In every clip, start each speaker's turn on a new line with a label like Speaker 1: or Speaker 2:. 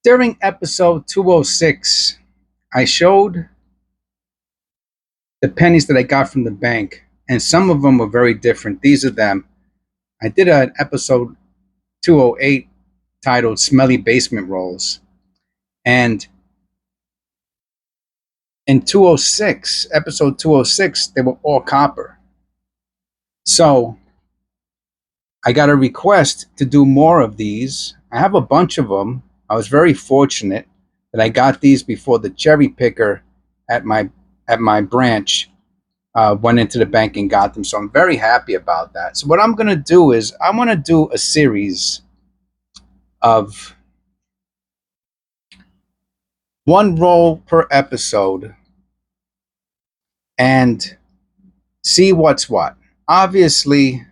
Speaker 1: During episode 206, I showed the pennies that I got from the bank, and some of them were very different. These are them. I did an episode 208 titled Smelly Basement Rolls. And in 206, episode 206, they were all copper. So I got a request to do more of these. I have a bunch of them. I was very fortunate that I got these before the cherry picker at my branch went into the bank and got them. So I'm very happy about that. So what I'm going to do is I want to do a series of one roll per episode and see what's what. Obviously,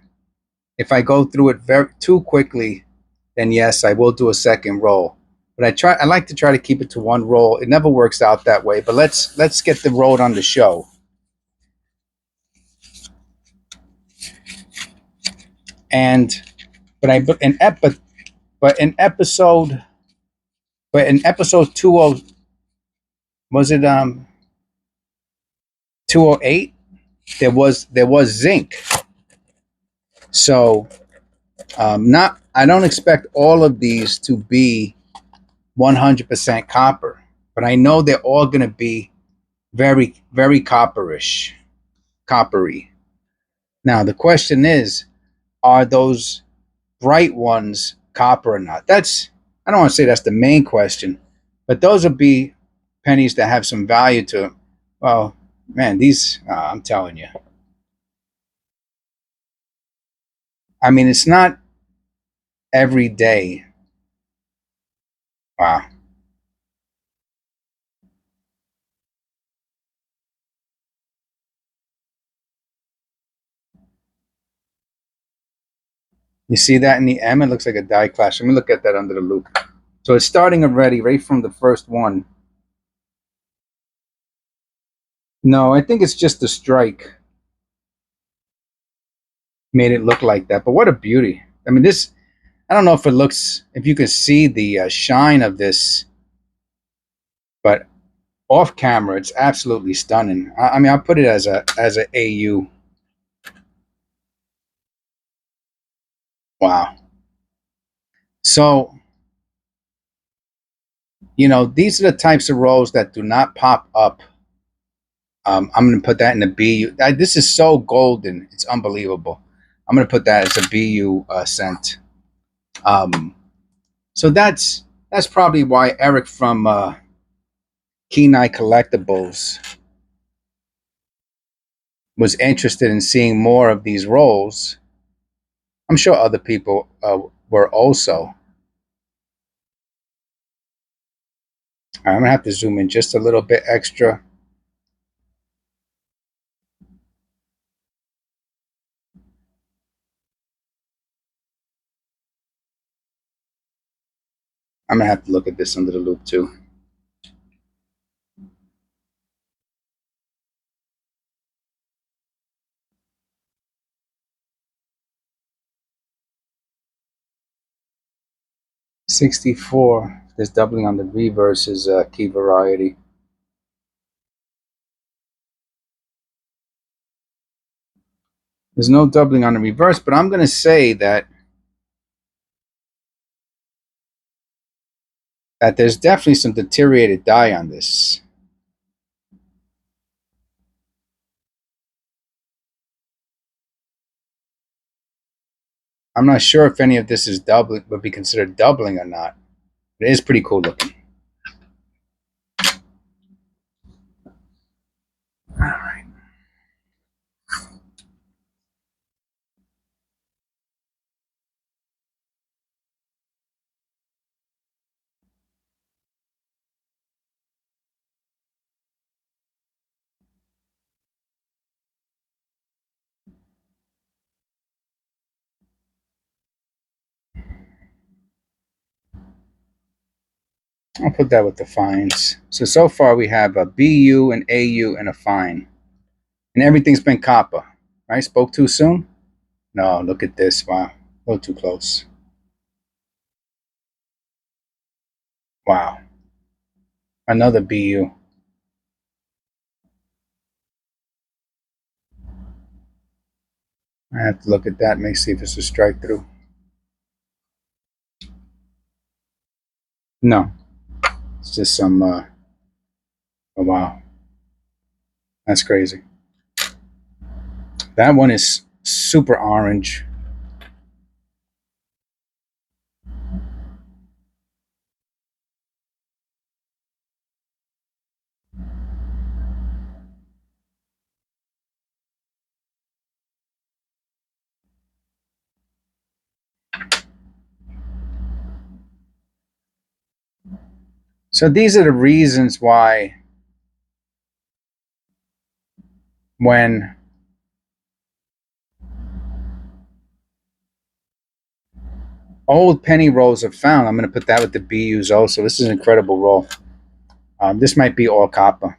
Speaker 1: if I go through it too quickly, then yes, I will do a second roll. But I like to try to keep it to one roll. It never works out that way, but let's get the road on the show. And but in episode 20, was it 208, there was zinc. So not I don't expect all of these to be 100% copper, but I know they're all going to be very, very coppery. Now the question is, are those bright ones copper or not? I don't want to say that's the main question, but those will be pennies that have some value to them. Well, man, these I'm telling you. I mean, it's not every day. Wow. You see that in the M? It looks like a die clash. Let me look at that under the loop. So it's starting already, right from the first one. No, I think it's just the strike made it look like that. But what a beauty. I mean, this, I don't know if you can see the shine of this, but off camera, it's absolutely stunning. I mean, I'll put it as a AU. Wow. So, these are the types of rolls that do not pop up. I'm going to put that in the BU. This is so golden. It's unbelievable. I'm going to put that as a BU cent. Um, so that's probably why Eric from keeneEyeCollectables was interested in seeing more of these rolls. I'm sure other people were also. I'm going to have to zoom in just a little bit extra. I'm going to have to look at this under the loop too. $64. There's doubling on the reverse is key variety. There's no doubling on the reverse, but I'm going to say that there's definitely some deteriorated die on this. I'm not sure if any of this is doubling, would be considered doubling or not. It is pretty cool looking. All right. I'll put that with the fines. So far we have a BU, an AU, and a fine. And everything's been copper. Right? Spoke too soon? No, look at this. Wow. A little too close. Wow. Another BU. I have to look at that, see if it's a strike through. No, it's just some, oh wow. That's crazy. That one is super orange. So these are the reasons why when old penny rolls are found, I'm going to put that with the BUs also. This is an incredible roll. This might be all copper.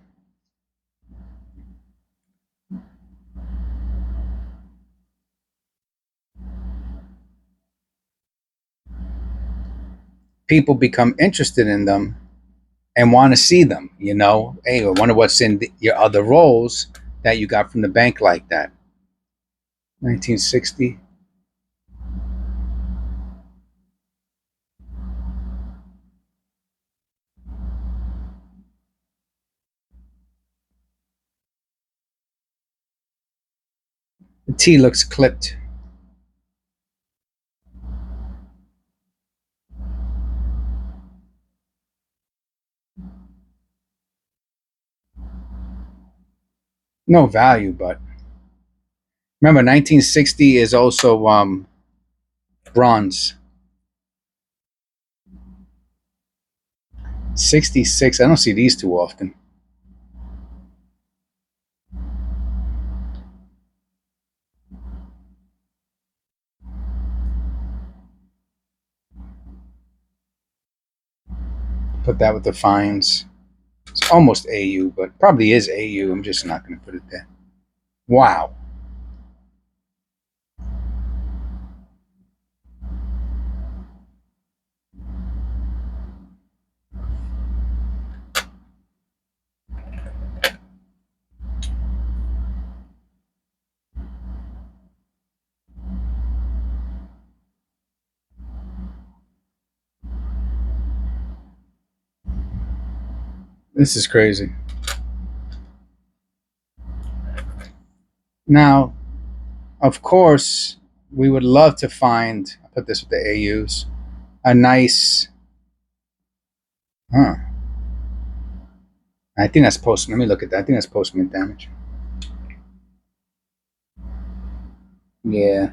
Speaker 1: People become interested in them and want to see them, you know. Hey, I wonder what's in your other rolls that you got from the bank like that. 1960. The T looks clipped. No value, but remember 1960 is also bronze. 66, I don't see these too often. Put that with the fines. It's almost AU, but probably is AU. I'm just not going to put it there. Wow. This is crazy. Now, of course, we would love to find, I'll put this with the AUs, a nice, I think that's post, let me look at that. I think that's post-mint damage. Yeah.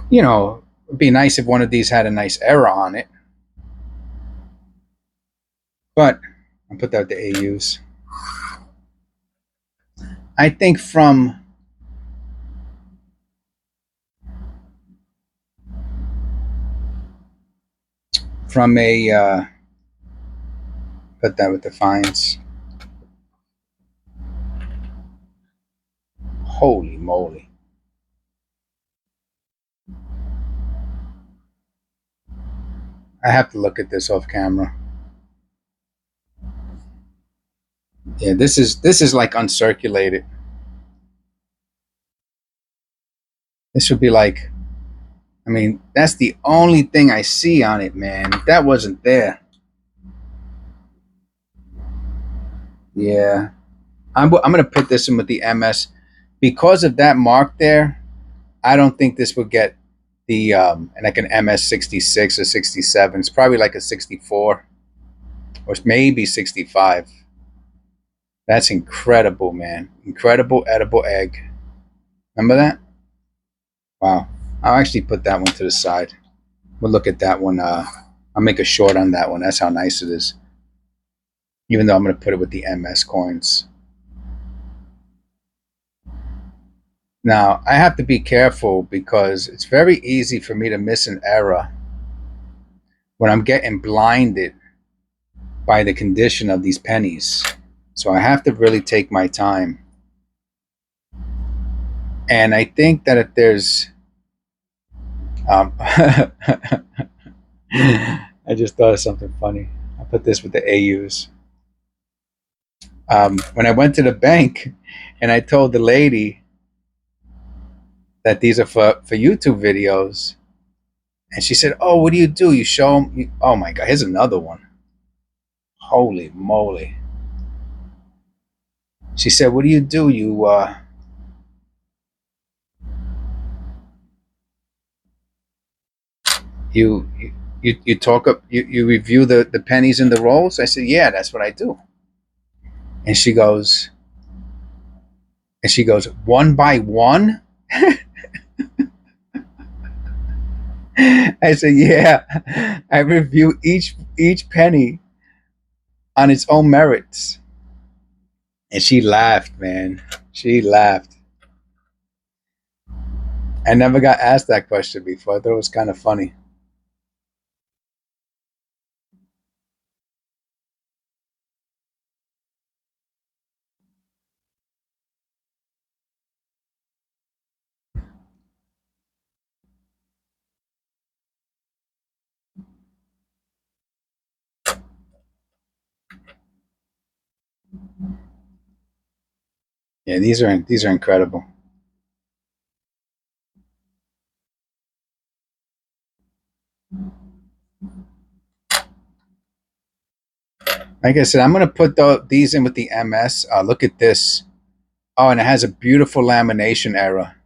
Speaker 1: You know, it'd be nice if one of these had a nice error on it. But I'll put that with the AUs. I think from a put that with the fines. Holy moly. I have to look at this off camera. Yeah, this is like uncirculated. This would be like, I mean, that's the only thing I see on it, man. If that wasn't there. Yeah. I'm going to put this in with the MS. Because of that mark there, I don't think this would get the, like an MS 66 or 67. It's probably like a 64 or maybe 65. That's incredible, man. Incredible edible egg. Remember that? Wow. I'll actually put that one to the side. We'll look at that one. I'll make a short on that one. That's how nice it is. Even though I'm going to put it with the MS coins. Now, I have to be careful because it's very easy for me to miss an error when I'm getting blinded by the condition of these pennies. So I have to really take my time. And I think that if there's I just thought of something funny. I put this with the AUs. When I went to the bank and I told the lady that these are for YouTube videos, and she said, "Oh, what do? You show them?" Oh my God, here's another one. Holy moly! She said, "What do? You you talk up you review the pennies and the rolls?" I said, "Yeah, that's what I do." And she goes, "One by one?" I said, "Yeah, I review each penny on its own merits." And she laughed, man. She laughed. I never got asked that question before. I thought it was kind of funny. Yeah, these are incredible. Like I said, I'm gonna put these in with the MS. Look at this. Oh, and it has a beautiful lamination error.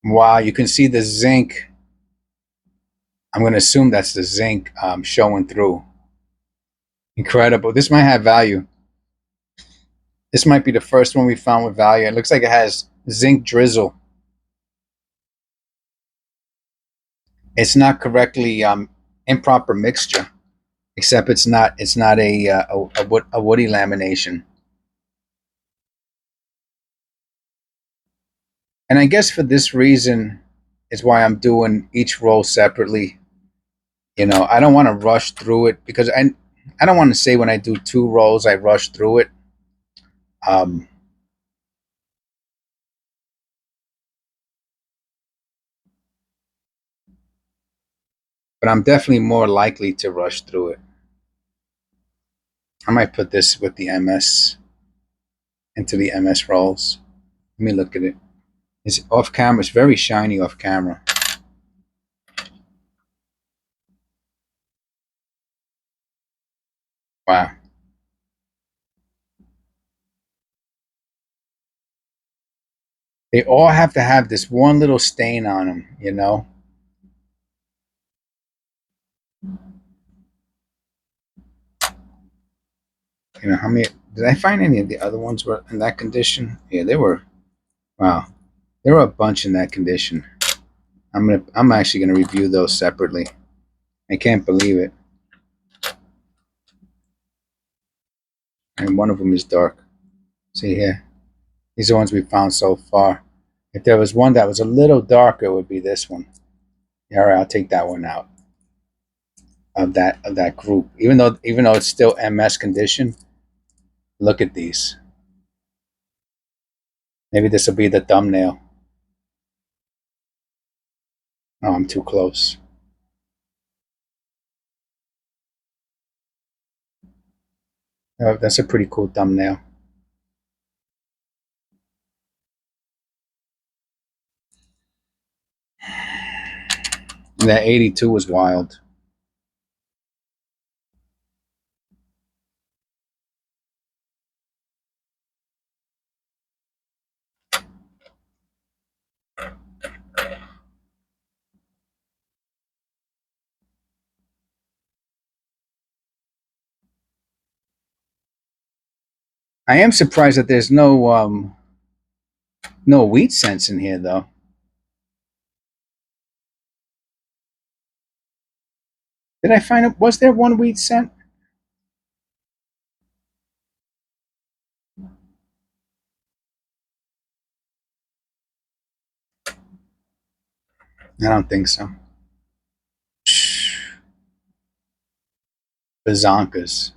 Speaker 1: Wow, you can see the zinc. I'm gonna assume that's the zinc showing through. Incredible. This might have value. This might be the first one we found with value. It looks like it has zinc drizzle. It's not correctly improper mixture, except it's not a woody lamination. And I guess for this reason is why I'm doing each roll separately. I don't want to rush through it because I don't want to say when I do two rolls I rush through it. Um, but I'm definitely more likely to rush through it. I might put this with the MS into the MS rolls. Let me look at it. It's off camera. It's very shiny off camera. Wow. They all have to have this one little stain on them. How many did I find any of the other ones were in that condition? Yeah, they were. Wow. There were a bunch in that condition. I'm actually gonna review those separately. I can't believe it. And one of them is dark. See here. These are the ones we found so far. If there was one that was a little darker, it would be this one. Yeah, all right, I'll take that one out of that group. Even though it's still MS condition, look at these. Maybe this will be the thumbnail. Oh, I'm too close. Oh, that's a pretty cool thumbnail. And that 82 was wild. I am surprised that there's no wheat cents in here though. Did I find it? Was there one wheat cent? I don't think so. Bazonkas.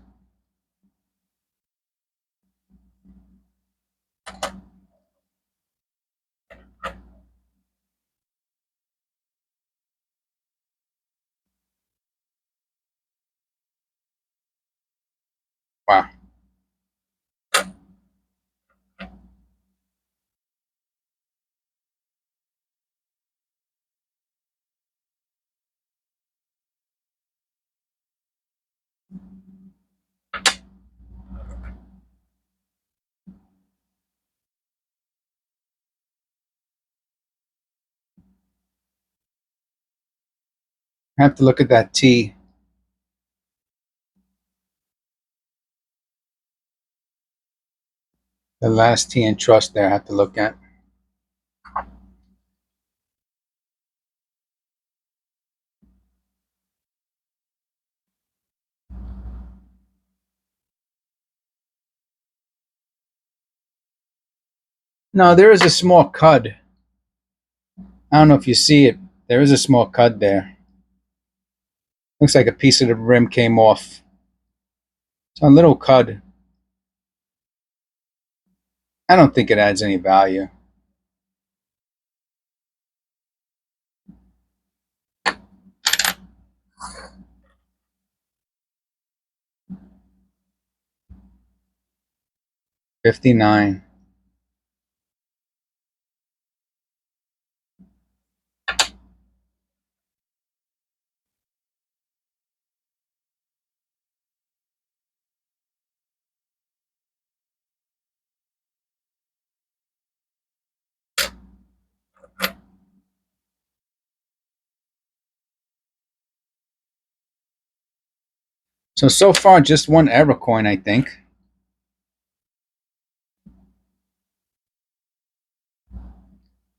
Speaker 1: I have to look at that T. The last T in trust there I have to look at. No, there is a small cud. I don't know if you see it. There is a small cud there. Looks like a piece of the rim came off. It's a little cud. I don't think it adds any value. $59. So far, just one error coin, I think.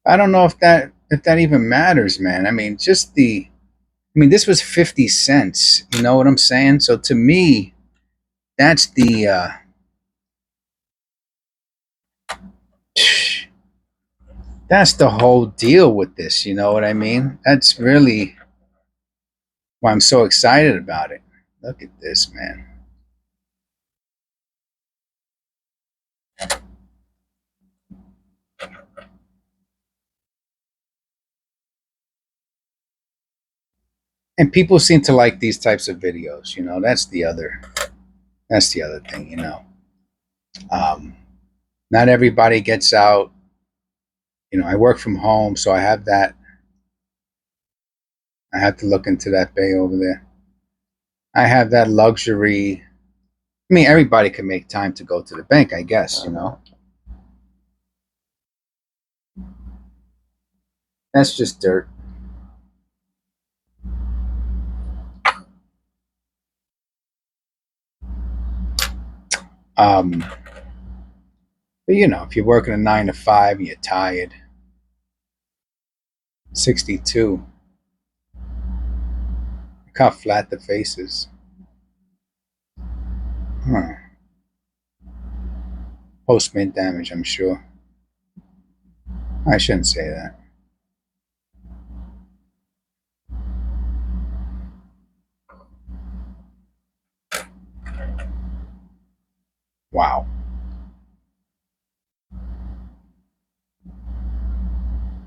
Speaker 1: I don't know if that even matters, man. I mean, this was 50 cents. You know what I'm saying? So to me, that's that's the whole deal with this. You know what I mean? That's really why I'm so excited about it. Look at this, man. And people seem to like these types of videos. You know, that's the other thing. You know, um, not everybody gets out. You know, I work from home, so I have that. I have to look into that bay over there. I have that luxury. I mean, everybody can make time to go to the bank, I guess. You know, that's just dirt. Um, but you know, if you're working a 9 to 5 and you're tired, 62. Look how flat the face is. Huh. Post-mint damage, I'm sure. I shouldn't say that. Wow.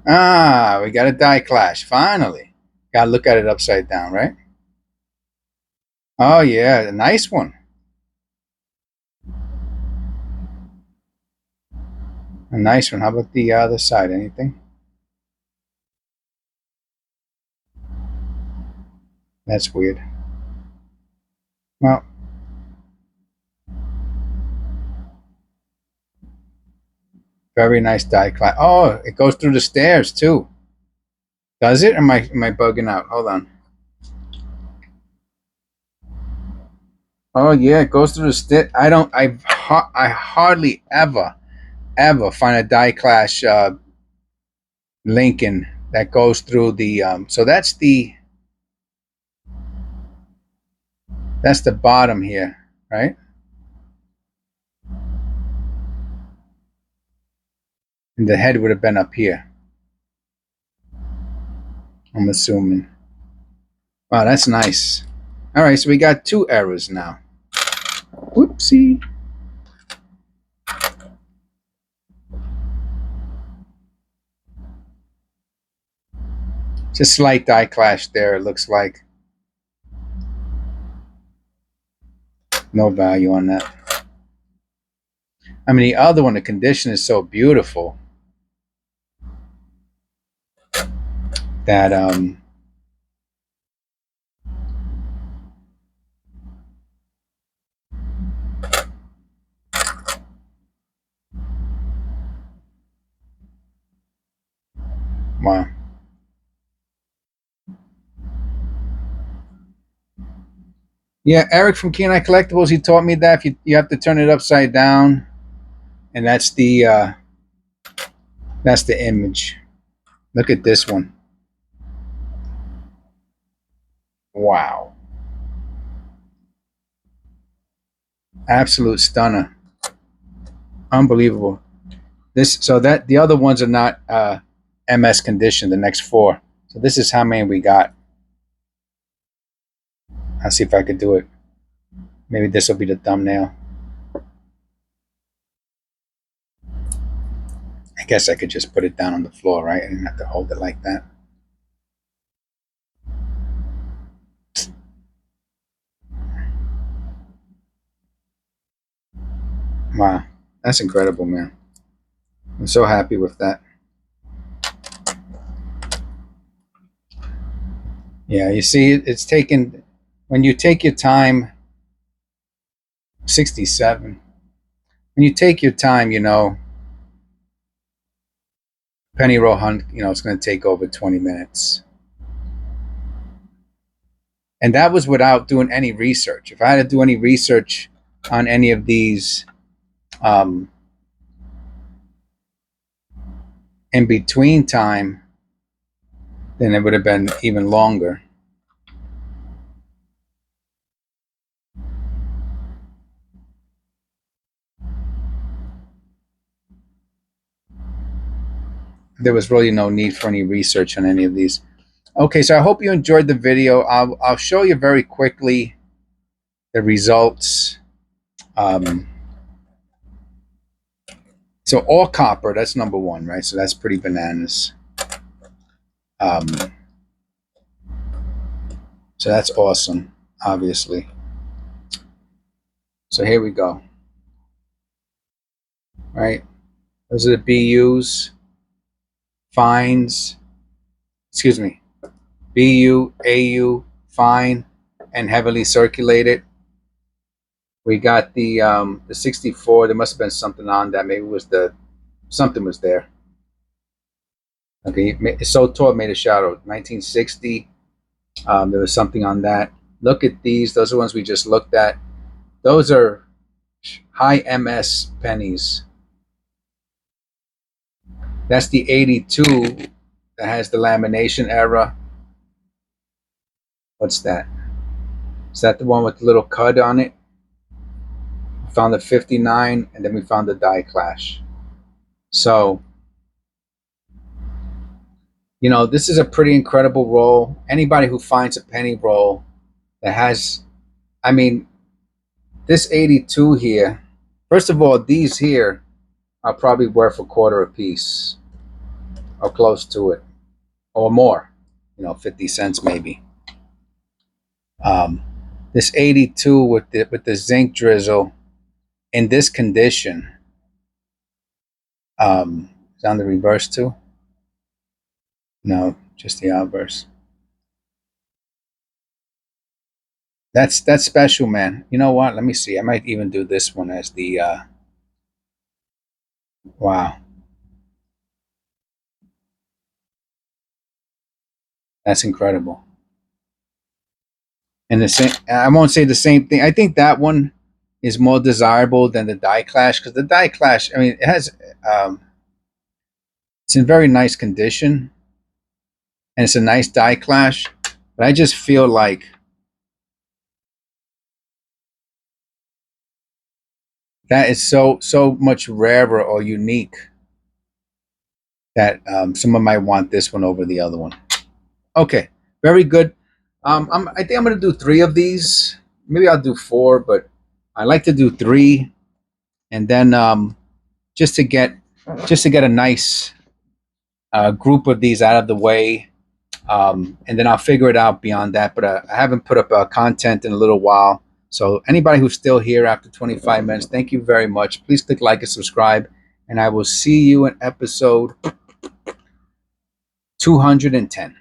Speaker 1: Ah, we got a die clash. Finally. Gotta look at it upside down, right? Oh, yeah. A nice one. A nice one. How about the other side? Anything? That's weird. Well, very nice die clash. Oh, it goes through the stairs, too. Does it? Am I bugging out? Hold on. Oh yeah, it goes through the stick. I hardly ever find a die clash Lincoln that goes through the so that's the bottom here, right? And the head would have been up here, I'm assuming. Wow, that's nice. All right, so we got 2 errors now. Whoopsie. Just slight die clash there, it looks like. No value on that. I mean, the other one, the condition is so beautiful that wow. Yeah, Eric from Keen Collectibles, he taught me that if you have to turn it upside down, and that's the image. Look at this one. Wow. Absolute stunner. Unbelievable. This so that the other ones are not MS condition, the next four. So this is how many we got. I'll see if I could do it. Maybe this will be the thumbnail. I guess I could just put it down on the floor, right? I didn't have to hold it like that. Wow. That's incredible, man. I'm so happy with that. Yeah, you see, it's taken, when you take your time, 67. When you take your time, penny roll hunt, it's going to take over 20 minutes. And that was without doing any research. If I had to do any research on any of these in between time, then it would have been even longer. There was really no need for any research on any of these. Okay, so I hope you enjoyed the video. I'll show you very quickly the results. So all copper, that's number one, right? So that's pretty bananas. So that's awesome, obviously. So here we go. Right? Those are the BUs, fines, excuse me, BU, AU, fine, and heavily circulated. We got the 64. There must have been something on that. Maybe it was something was there. Okay, it's so tall it made a shadow. 1960. There was something on that. Look at these. Those are ones we just looked at. Those are high MS pennies. That's the 82 that has the lamination error. What's that? Is that the one with the little cud on it? We found the 59, and then we found the die clash. So, this is a pretty incredible roll. Anybody who finds a penny roll that has, this 82 here, first of all, these here are probably worth a quarter a piece or close to it or more, 50 cents maybe. This 82 with the zinc drizzle in this condition, is on the reverse too? No, just the outverse. That's special, man. You know what? Let me see. I might even do this one as the wow. That's incredible. And the same, I won't say the same thing. I think that one is more desirable than the die clash, because the die clash, it has it's in very nice condition and it's a nice die clash, but I just feel like that is so much rarer or unique that someone might want this one over the other one. Okay, very good. I think I'm going to do 3 of these. Maybe I'll do 4, but I like to do 3, and then just to get a nice group of these out of the way, and then I'll figure it out beyond that. But I haven't put up content in a little while. So anybody who's still here after 25 minutes, thank you very much. Please click like and subscribe, and I will see you in episode 210.